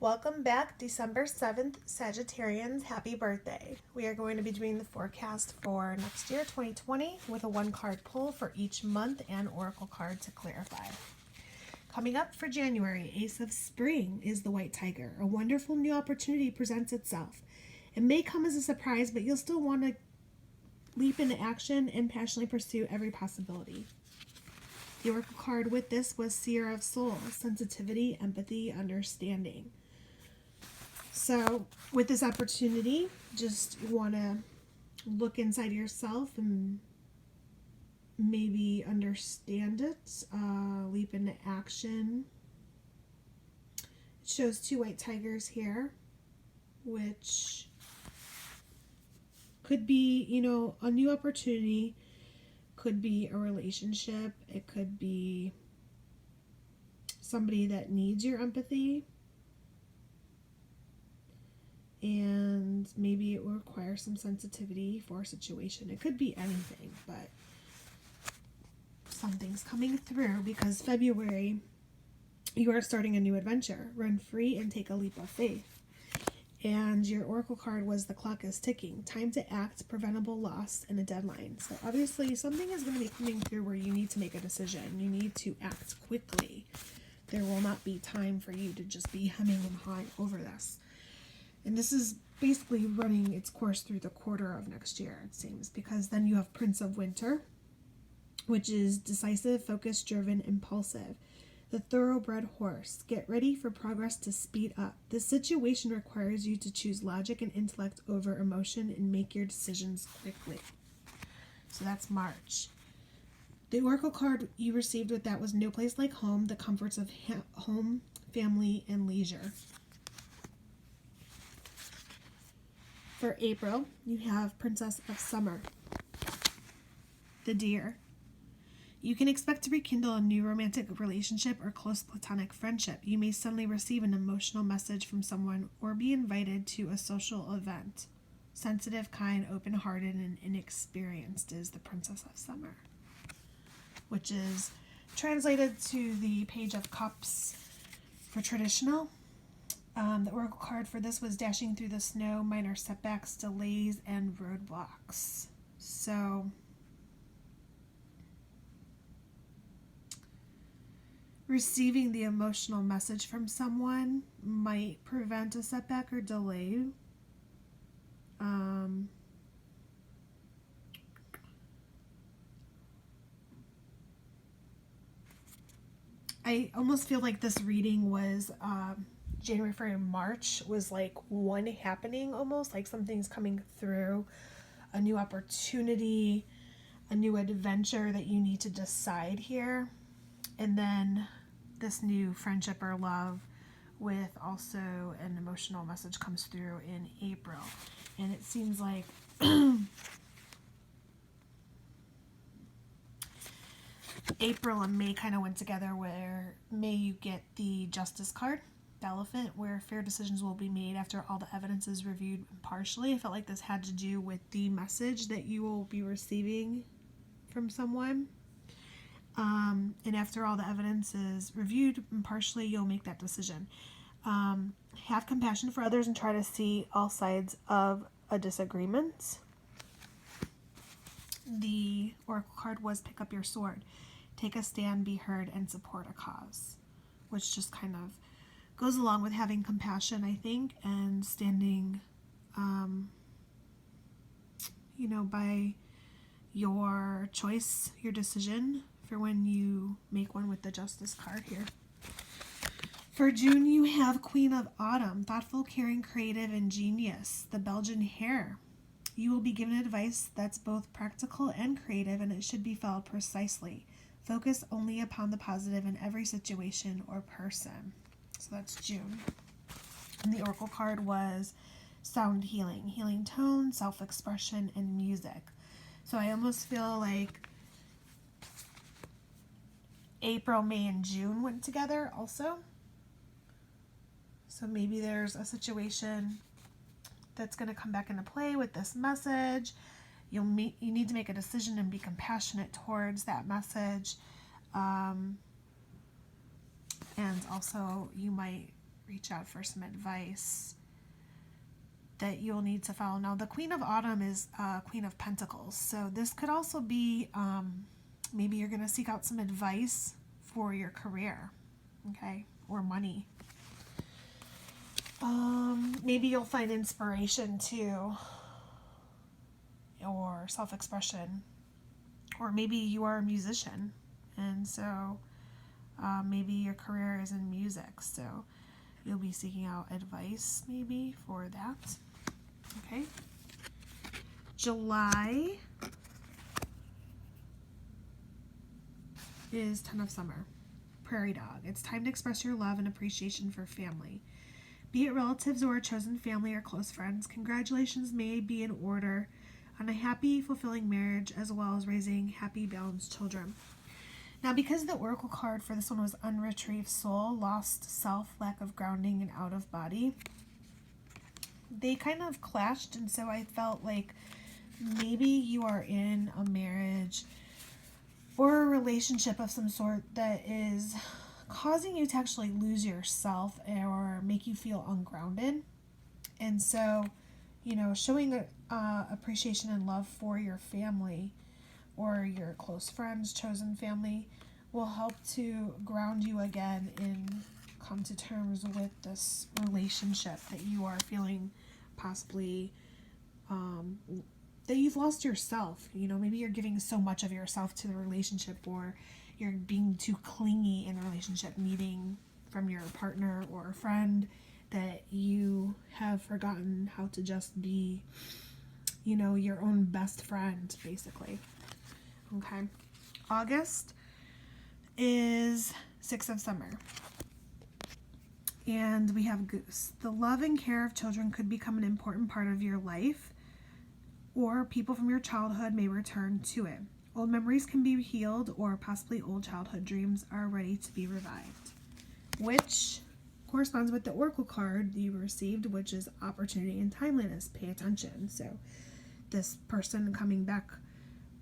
Welcome back, December 7th, Sagittarians. Happy birthday. We are going to be doing the forecast for next year, 2020, with a one-card pull for each month and oracle card to clarify. Coming up for January, Ace of Spring is the White Tiger. A wonderful new opportunity presents itself. It may come as a surprise, but you'll still want to leap into action and passionately pursue every possibility. The oracle card with this was Seer of Soul, sensitivity, empathy, understanding. So with this opportunity, just want to look inside yourself and maybe understand it, leap into action. It shows two white tigers here, which could be, a new opportunity, could be a relationship, it could be somebody that needs your empathy. And maybe it will require some sensitivity for a situation. It could be anything, but something's coming through because February, you are starting a new adventure. Run free and take a leap of faith. And your oracle card was the clock is ticking. Time to act, preventable loss, and a deadline. So obviously something is going to be coming through where you need to make a decision. You need to act quickly. There will not be time for you to just be hemming and hawing over this. And this is basically running its course through the quarter of next year, it seems, because then you have Prince of Winter, which is decisive, focused, driven, impulsive. The thoroughbred horse. Get ready for progress to speed up. This situation requires you to choose logic and intellect over emotion and make your decisions quickly. So that's March. The oracle card you received with that was No Place Like Home, the comforts of home, family, and leisure. For April, you have Princess of Summer, the Deer. You can expect to rekindle a new romantic relationship or close platonic friendship. You may suddenly receive an emotional message from someone or be invited to a social event. Sensitive, kind, open-hearted, and inexperienced is the Princess of Summer, which is translated to the Page of Cups for traditional. The oracle card for this was dashing through the snow, minor setbacks, delays, and roadblocks. So receiving the emotional message from someone might prevent a setback or delay. I almost feel like this reading was January, February, March was like one happening, almost like something's coming through, a new opportunity, a new adventure that you need to decide here. And then this new friendship or love with also an emotional message comes through in April. And it seems like April and May kind of went together, where May you get the Justice card, the Elephant, where fair decisions will be made after all the evidence is reviewed impartially. I felt like this had to do with the message that you will be receiving from someone. And after all the evidence is reviewed impartially, you'll make that decision. Have compassion for others and try to see all sides of a disagreement. The oracle card was Pick Up Your Sword. Take a stand, be heard, and support a cause, which just kind of goes along with having compassion, I think, and standing, by your choice, your decision, for when you make one with the Justice card here. For June, you have Queen of Autumn, thoughtful, caring, creative, and genius, the Belgian hare. You will be given advice that's both practical and creative, and it should be followed precisely. Focus only upon the positive in every situation or person. So that's June. And the oracle card was Sound Healing, healing tone, self-expression, and music. So I almost feel like April, May, and June went together also. So maybe there's a situation that's going to come back into play with this message. You need to make a decision and be compassionate towards that message. And also you might reach out for some advice that you'll need to follow. Now, the Queen of Autumn is Queen of Pentacles. So this could also be, maybe you're going to seek out some advice for your career, okay, or money. Maybe you'll find inspiration too, or self-expression, or maybe you are a musician, and so maybe your career is in music, so you'll be seeking out advice maybe for that. Okay. July is 10 of Summer. Prairie Dog. It's time to express your love and appreciation for family. Be it relatives or a chosen family or close friends, congratulations may be in order on a happy, fulfilling marriage, as well as raising happy, balanced children. Now, because the oracle card for this one was unretrieved soul, lost self, lack of grounding, and out of body, they kind of clashed, and so I felt like maybe you are in a marriage or a relationship of some sort that is causing you to actually lose yourself or make you feel ungrounded. And so, you know, showing appreciation and love for your family or your close friends, chosen family, will help to ground you again and come to terms with this relationship that you are feeling possibly that you've lost yourself. You know, maybe you're giving so much of yourself to the relationship, or you're being too clingy in a relationship, needing from your partner or a friend, that you have forgotten how to just be, you know, your own best friend, basically. Okay. August is 6 of Summer. And we have Goose. The love and care of children could become an important part of your life, or people from your childhood may return to it. Old memories can be healed, or possibly old childhood dreams are ready to be revived, which corresponds with the oracle card you received, which is opportunity and timeliness. Pay attention. So this person coming back,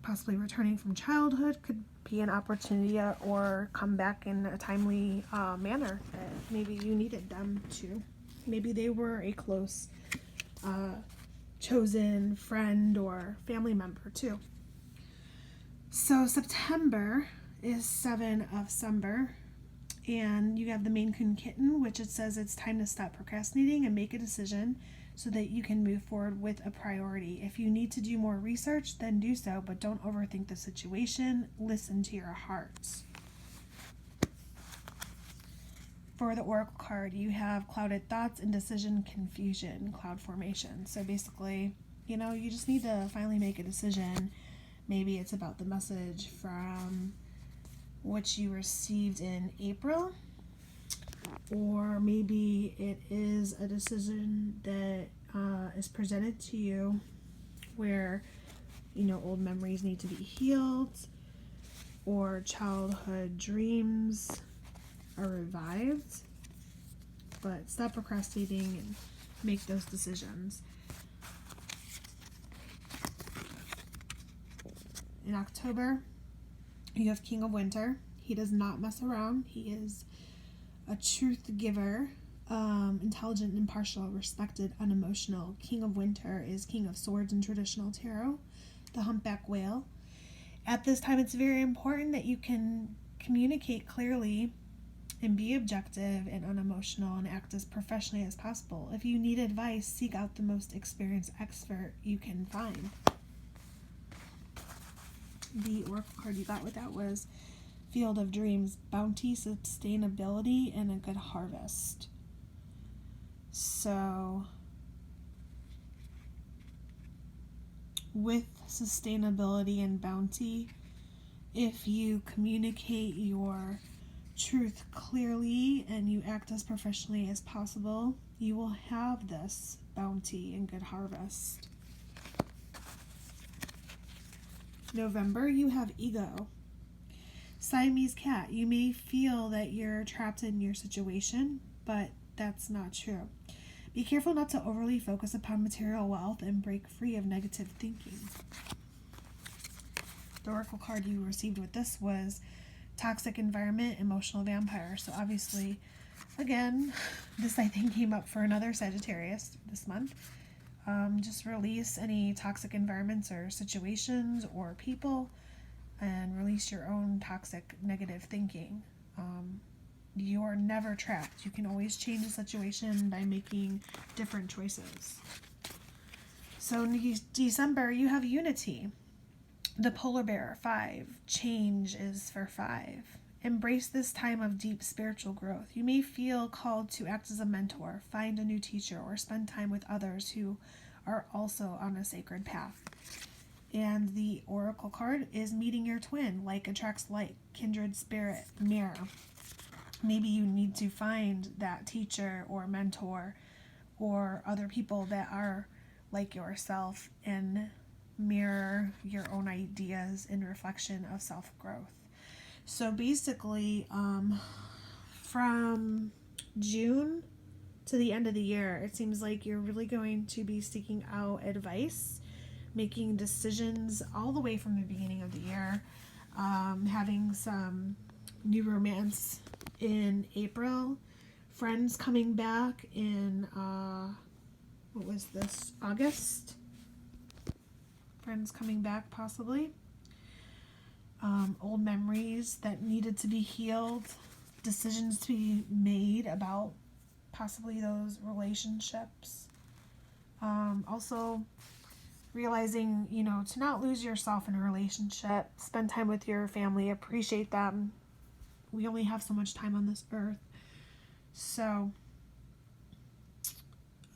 possibly returning from childhood, could be an opportunity or come back in a timely manner that maybe you needed them to. Maybe they were a close chosen friend or family member too. So September is 7 of Summer, and you have the Maine Coon Kitten, which it says it's time to stop procrastinating and make a decision so that you can move forward with a priority. If you need to do more research, then do so, but don't overthink the situation. Listen to your heart. For the oracle card, you have clouded thoughts, indecision, confusion, cloud formation. So basically, you know, you just need to finally make a decision. Maybe it's about the message from what you received in April, or maybe it is a decision that is presented to you where, you know, old memories need to be healed, or childhood dreams are revived. But stop procrastinating and make those decisions. In October, you have King of Winter. He does not mess around. He is a truth giver, intelligent, impartial, respected, unemotional. King of Winter is King of Swords in traditional tarot, the humpback whale. At this time, it's very important that you can communicate clearly and be objective and unemotional and act as professionally as possible. If you need advice, seek out the most experienced expert you can find. The oracle card you got with that was Field of Dreams, bounty, sustainability, and a good harvest. So with sustainability and bounty, if you communicate your truth clearly and you act as professionally as possible, you will have this bounty and good harvest. November, you have Ego. Siamese cat. You may feel that you're trapped in your situation, but that's not true. Be careful not to overly focus upon material wealth and break free of negative thinking. The oracle card you received with this was Toxic Environment, Emotional Vampire. So obviously again, this I think came up for another Sagittarius this month. Just release any toxic environments or situations or people, and release your own toxic negative thinking. You're never trapped. You can always change a situation by making different choices. So in December, you have unity. The polar bear, 5. Change is for 5. Embrace this time of deep spiritual growth. You may feel called to act as a mentor, find a new teacher, or spend time with others who are also on a sacred path. And the oracle card is meeting your twin. Like attracts like, kindred spirit, mirror. Maybe you need to find that teacher or mentor or other people that are like yourself and mirror your own ideas in reflection of self-growth. So basically, from June to the end of the year, it seems like you're really going to be seeking out advice, making decisions all the way from the beginning of the year, having some new romance in April, friends coming back in, what was this, August? Friends coming back possibly. Old memories that needed to be healed, decisions to be made about possibly those relationships. Also realizing, to not lose yourself in a relationship, spend time with your family, appreciate them. We only have so much time on this earth. So,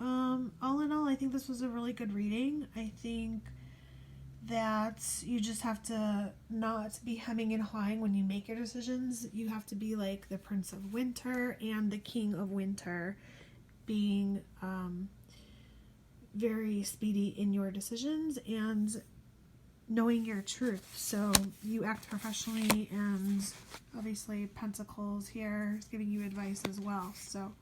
all in all, I think this was a really good reading. I think that you just have to not be hemming and hawing when you make your decisions. You have to be like the Prince of Winter and the King of Winter, being very speedy in your decisions and knowing your truth. So you act professionally, and obviously Pentacles here is giving you advice as well. So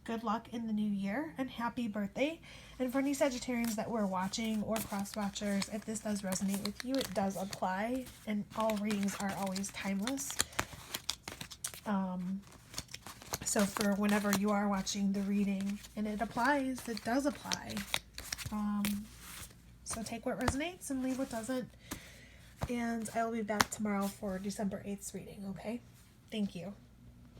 good luck in the new year and happy birthday. And for any Sagittarians that were watching or cross watchers, if this does resonate with you, it does apply, and all readings are always timeless. So for whenever you are watching the reading and it applies, it does apply. So take what resonates and leave what doesn't. And I will be back tomorrow for December 8th reading, okay? Thank you.